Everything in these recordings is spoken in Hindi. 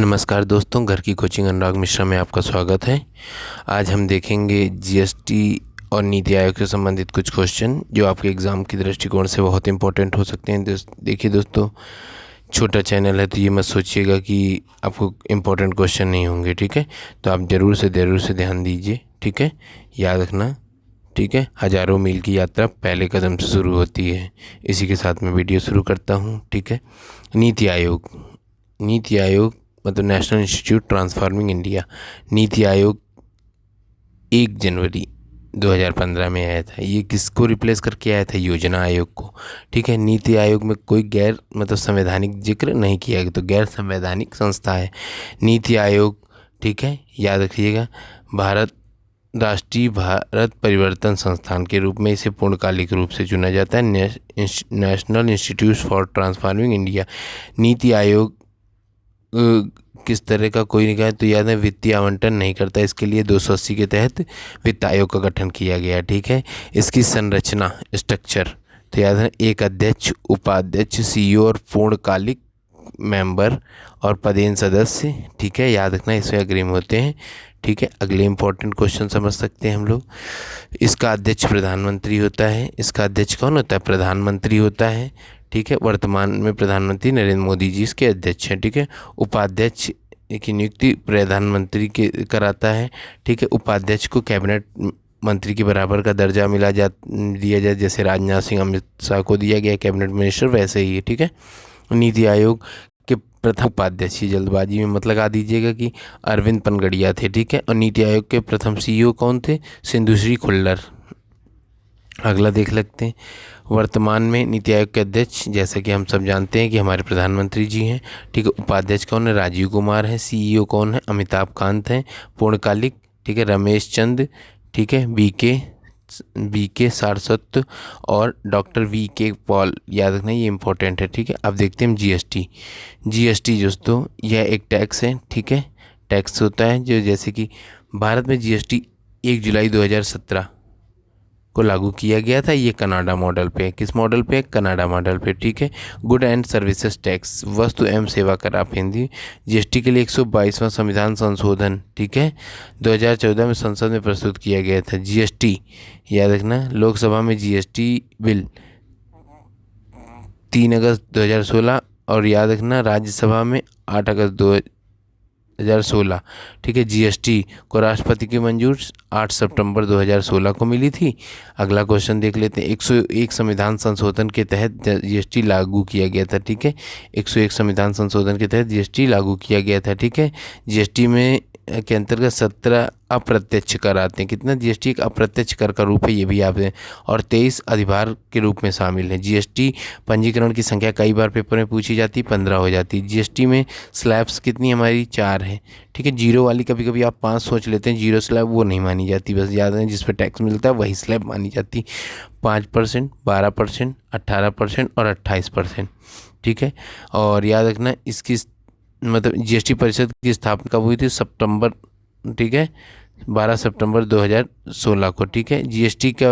नमस्कार दोस्तों, घर की कोचिंग अनुराग मिश्रा में आपका स्वागत है। आज हम देखेंगे जीएसटी और नीति आयोग से संबंधित कुछ क्वेश्चन जो आपके एग्ज़ाम की दृष्टिकोण से बहुत इंपॉर्टेंट हो सकते हैं। देखिए दोस्तों, छोटा चैनल है तो ये मत सोचिएगा कि आपको इम्पोर्टेंट क्वेश्चन नहीं होंगे, ठीक है। तो आप ज़रूर से ध्यान दीजिए, ठीक है, याद रखना, ठीक है। हज़ारों मील की यात्रा पहले कदम से शुरू होती है। इसी के साथ मैं वीडियो शुरू करता हूँ, ठीक है। नीति आयोग मतलब national institute transforming India. NITI Aayog 1 जनवरी 2015 में आया था। ये किसको रिप्लेस करके आया था? योजना आयोग को, ठीक है। नीति आयोग में कोई गैर संवैधानिक जिक्र नहीं किया गया, तो गैर संवैधानिक संस्था है नीति आयोग, ठीक है, याद रखिएगा। राष्ट्रीय भारत परिवर्तन संस्थान के रूप में इसे पूर्णकालिक रूप से चुना जाता है। National institute for transforming India. NITI Aayog किस तरह का कोई निकाय, तो याद है, वित्तीय आवंटन नहीं करता। इसके लिए 280 के तहत वित्त आयोग का गठन किया गया, ठीक है। इसकी संरचना, स्ट्रक्चर, तो याद है, एक अध्यक्ष, उपाध्यक्ष, सीईओ और पूर्णकालिक मेंबर और पदेन सदस्य, ठीक है, याद रखना, इसमें अग्रिम होते हैं, ठीक है। अगले इंपॉर्टेंट क्वेश्चन समझ सकते हैं हम लोग। इसका अध्यक्ष प्रधानमंत्री होता है। इसका अध्यक्ष कौन होता है? प्रधानमंत्री होता है, ठीक है। वर्तमान में प्रधानमंत्री नरेंद्र मोदी जी इसके अध्यक्ष हैं, ठीक है। उपाध्यक्ष की नियुक्ति प्रधानमंत्री के कराता है, ठीक है। उपाध्यक्ष को कैबिनेट मंत्री के बराबर का दर्जा दिया जाए, जैसे राजनाथ सिंह, अमित शाह को दिया गया कैबिनेट मिनिस्टर, वैसे ही है, ठीक है। नीति आयोग के प्रथम उपाध्यक्ष, जल्दबाजी में मत लगा दीजिएगा कि अरविंद पनगड़िया थे, ठीक है। और नीति आयोग के प्रथम सीईओ कौन थे? सिंधुश्री खुल्लर। अगला देख लगते हैं। वर्तमान में नीति आयोग के अध्यक्ष, जैसा कि हम सब जानते हैं कि हमारे प्रधानमंत्री जी हैं, ठीक है। उपाध्यक्ष कौन है? राजीव कुमार है। सीईओ कौन है? अमिताभ कांत हैं। पूर्णकालिक, ठीक है, रमेश चंद, ठीक है, बीके सारस्वत और डॉक्टर वीके पॉल, याद रखना, ये इंपॉर्टेंट है, ठीक है। अब देखते हैं जीएसटी दोस्तों, यह एक टैक्स है, ठीक है। टैक्स होता है जो, जैसे कि भारत में जीएसटी 1 जुलाई 2017 को लागू किया गया था। ये कनाडा मॉडल पे है। किस मॉडल पे है? कनाडा मॉडल पे, ठीक है। गुड एंड सर्विसेज टैक्स, वस्तु एवं सेवा कर, आप हिंदी। जीएसटी के लिए 122वां संविधान संशोधन, ठीक है, 2014 में संसद में प्रस्तुत किया गया था। जीएसटी, याद रखना, लोकसभा में जीएसटी बिल 3 अगस्त 2016 और याद रखना राज्यसभा में 8 अगस्त 2016, ठीक है। जीएसटी को राष्ट्रपति की मंजूर 8 सितंबर 2016 को मिली थी। अगला क्वेश्चन देख लेते हैं। 101 संविधान संशोधन के तहत जीएसटी लागू किया गया था, ठीक है। 101 संविधान संशोधन के तहत जीएसटी लागू किया गया था, ठीक है। जीएसटी में के अंतर्गत 17 अप्रत्यक्ष कर आते हैं। कितना? जीएसटी एक अप्रत्यक्ष कर का रूप है, ये भी आप दें, और 23 अधिभार के रूप में शामिल है। जीएसटी पंजीकरण की संख्या कई बार पेपर में पूछी जाती, 15 हो जाती है। जीएसटी में स्लैब्स कितनी हमारी? 4 है, ठीक है। जीरो वाली कभी कभी आप 5 सोच लेते हैं, जीरो स्लैब वो नहीं मानी जाती, बस याद है जिस पर टैक्स मिलता है वही स्लैब मानी जाती। 5%, 12%, 18% और 28%, ठीक है। और याद रखना, इसकी जीएसटी परिषद की स्थापना कब हुई थी? सितंबर, ठीक है, 12 सितंबर 2016 को, ठीक है। जीएसटी का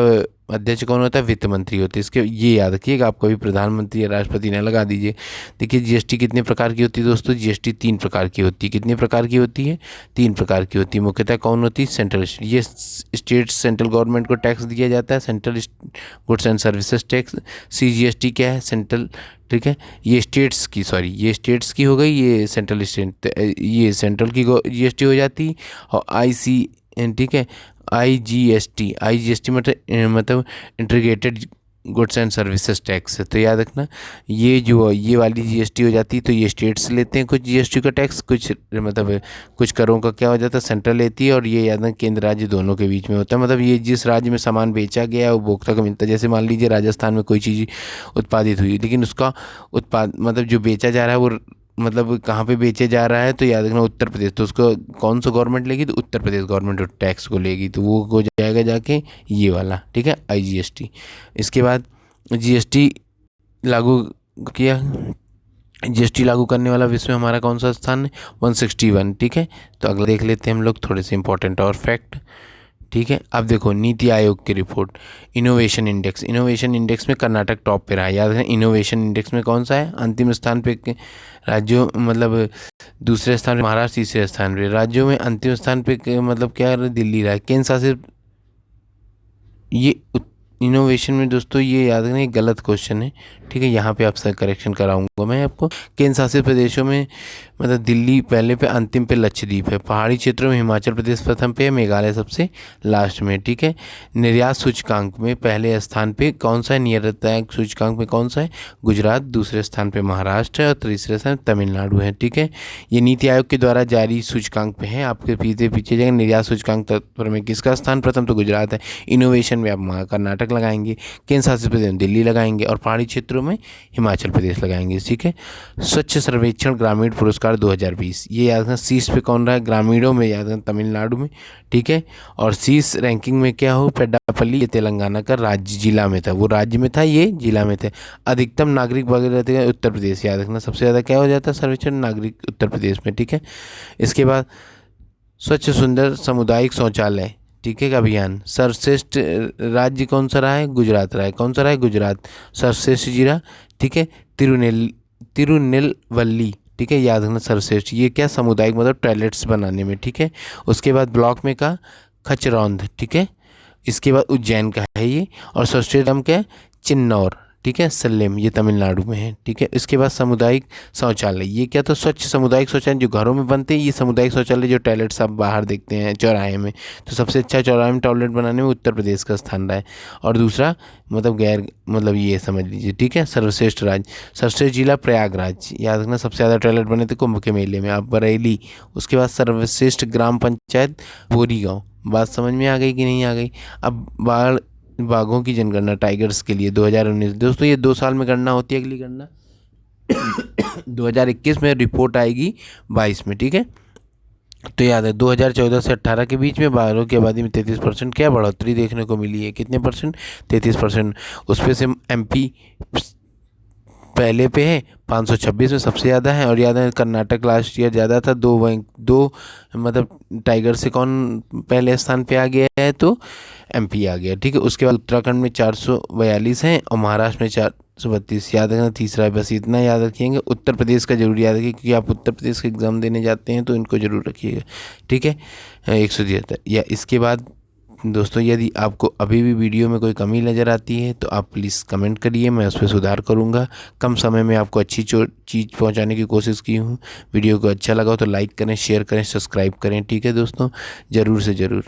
अध्यक्ष कौन होता है? वित्त मंत्री होते हैं। इसके ये याद रखिएगा, आप कभी प्रधानमंत्री या राष्ट्रपति न लगा दीजिए। देखिए, जीएसटी कितने प्रकार की होती है दोस्तों? जीएसटी 3 प्रकार की होती है। कितने प्रकार की होती है? 3 प्रकार की होती है। मुख्यतः कौन होती है? सेंट्रल, ये स्टेट सेंट्रल गवर्नमेंट को टैक्स दिया जाता है, central goods and services tax. CGST क्या है? सेंट्रल, ठीक है। ये स्टेट्स की हो गई, ये सेंट्रल की जीएसटी हो जाती। और ठीक है, आईजीएसटी मतलब integrated goods and services tax है। तो याद रखना, ये वाली जीएसटी हो जाती है, तो ये स्टेट्स लेते हैं कुछ जीएसटी का टैक्स, कुछ करों का क्या हो जाता है? सेंट्रल लेती है। और ये याद रखना, केंद्र राज्य दोनों के बीच में होता है। मतलब ये जिस राज्य में सामान बेचा गया उपभोक्ता को मिलता है। जैसे मान लीजिए राजस्थान में कोई चीज़ उत्पादित हुई, लेकिन उसका जो बेचा जा रहा है वो कहाँ पे बेचे जा रहा है, तो याद रखना उत्तर प्रदेश, तो उसको कौन सा गवर्नमेंट लेगी? तो उत्तर प्रदेश गवर्नमेंट टैक्स को लेगी, तो वो हो जाएगा जाके ये वाला, ठीक है, आईजीएसटी। इसके बाद जीएसटी लागू किया। जीएसटी लागू करने वाला विश्व में हमारा कौन सा स्थान है? 161, ठीक है। तो अगला देख लेते हैं हम लोग थोड़े से इंपॉर्टेंट और फैक्ट, ठीक है। अब देखो नीति आयोग की रिपोर्ट, इनोवेशन इंडेक्स में कर्नाटक टॉप पे रहा है। याद रखें इनोवेशन इंडेक्स में कौन सा है, अंतिम स्थान पे राज्यों मतलब दूसरे स्थान पे महाराष्ट्र, तीसरे स्थान पे राज्यों में अंतिम स्थान पे मतलब क्या दिल्ली रहा है। केंद्र शासित, ये इनोवेशन में दोस्तों ये याद रखना, एक गलत क्वेश्चन है, ठीक है। यहाँ पे आपसे करेक्शन कराऊंगा मैं आपको। केंद्र शासित प्रदेशों में मतलब दिल्ली पहले पे, अंतिम पे लक्षद्वीप है। पहाड़ी क्षेत्रों में हिमाचल प्रदेश प्रथम पे है, मेघालय सबसे लास्ट में, ठीक है। निर्यात सूचकांक में पहले स्थान पे कौन सा है, निर्यात सूचकांक में कौन सा है, गुजरात। दूसरे स्थान पे महाराष्ट्र है और तीसरे स्थान तमिलनाडु है, ठीक है। ये नीति आयोग के द्वारा जारी सूचकांक पे है। आपके पीछे जाएंगे, निर्यात सूचकांक तत्पर में किसका स्थान प्रथम, तो गुजरात है। इनोवेशन में आप कर्नाटक लगाएंगे, केंद्र शासित प्रदेश में दिल्ली लगाएंगे और पहाड़ी क्षेत्रों में हिमाचल प्रदेश लगाएंगे, ठीक है। स्वच्छ सर्वेक्षण ग्रामीण पुरस्कार 2020, ये याद रखना शीर्ष पे कौन रहा है, ग्रामीणों में याद रखना तमिलनाडु में, ठीक है। और शीर्ष रैंकिंग में क्या हो, पेड्डापल्ली, ये तेलंगाना का राज्य जिला में था, वो राज्य में था, ये जिला में थे। अधिकतम नागरिक भागीदारी रहते हैं उत्तर प्रदेश, याद रखना सबसे ज़्यादा क्या हो जाता है सर्वेक्षण, नागरिक उत्तर प्रदेश में, ठीक है। इसके बाद स्वच्छ सुंदर सामुदायिक शौचालय, ठीक है, अभियान, सर्वश्रेष्ठ राज्य कौन सा रहा है, गुजरात रहा है। कौन सा रहा है, गुजरात। सर्वश्रेष्ठ जिला, ठीक है, तिरुनेलवल्ली, ठीक है, याद रखना सर्वश्रेष्ठ। ये क्या, सामुदायिक मतलब टॉयलेट्स बनाने में, ठीक है। उसके बाद ब्लॉक में का खचरौंद, ठीक है। इसके बाद उज्जैन का है ये। और सर्वश्रेष्ठ धाम क्या है, चिन्नौर, ठीक है, सलेम, ये तमिलनाडु में है, ठीक है। इसके बाद सामुदायिक शौचालय, ये क्या, तो स्वच्छ सामुदायिक शौचालय जो घरों में बनते हैं, ये सामुदायिक शौचालय जो टॉयलेट्स आप बाहर देखते हैं चौराहे में, तो सबसे अच्छा चौराहे में टॉयलेट बनाने में उत्तर प्रदेश का स्थान रहा है। और दूसरा मतलब ये समझ लीजिए, ठीक है। सर्वश्रेष्ठ राज्य, सर्वश्रेष्ठ जिला प्रयागराज, याद रखना सबसे ज़्यादा टॉयलेट बने थे कुंभ के मेले में, आप बरेली। उसके बाद सर्वश्रेष्ठ ग्राम पंचायत बोरीगांव। बात समझ में आ गई कि नहीं आ गई। अब बाघों की जनगणना टाइगर्स के लिए 2019, दोस्तों ये 2 साल में गणना होती है, अगली गणना 2021 में रिपोर्ट आएगी 22 में, ठीक है। तो याद है 2014 से 18 के बीच में बाघों की आबादी में 33% क्या बढ़ोतरी देखने को मिली है, कितने परसेंट, 33%। उस पर से MP पहले पे है, 526 में सबसे ज़्यादा है। और याद है कर्नाटक लास्ट ईयर ज़्यादा था, दो मतलब टाइगर से कौन पहले स्थान पे आ गया है, तो MP आ गया, ठीक है। उसके बाद उत्तराखंड में 442 हैं और महाराष्ट्र में 432, याद रखना तीसरा है, बस इतना याद रखिएगा। उत्तर प्रदेश का जरूर याद रखिए क्योंकि आप उत्तर प्रदेश का एग्ज़ाम देने जाते हैं तो इनको जरूर रखिएगा, ठीक है। 173 या इसके बाद दोस्तों यदि आपको अभी भी वीडियो में कोई कमी नज़र आती है तो आप प्लीज़ कमेंट करिए, मैं उस पर सुधार करूँगा। कम समय में आपको अच्छी चीज़ पहुँचाने की कोशिश की हूँ। वीडियो को अच्छा लगा हो तो लाइक करें, शेयर करें, सब्सक्राइब करें, ठीक है दोस्तों, ज़रूर से ज़रूर।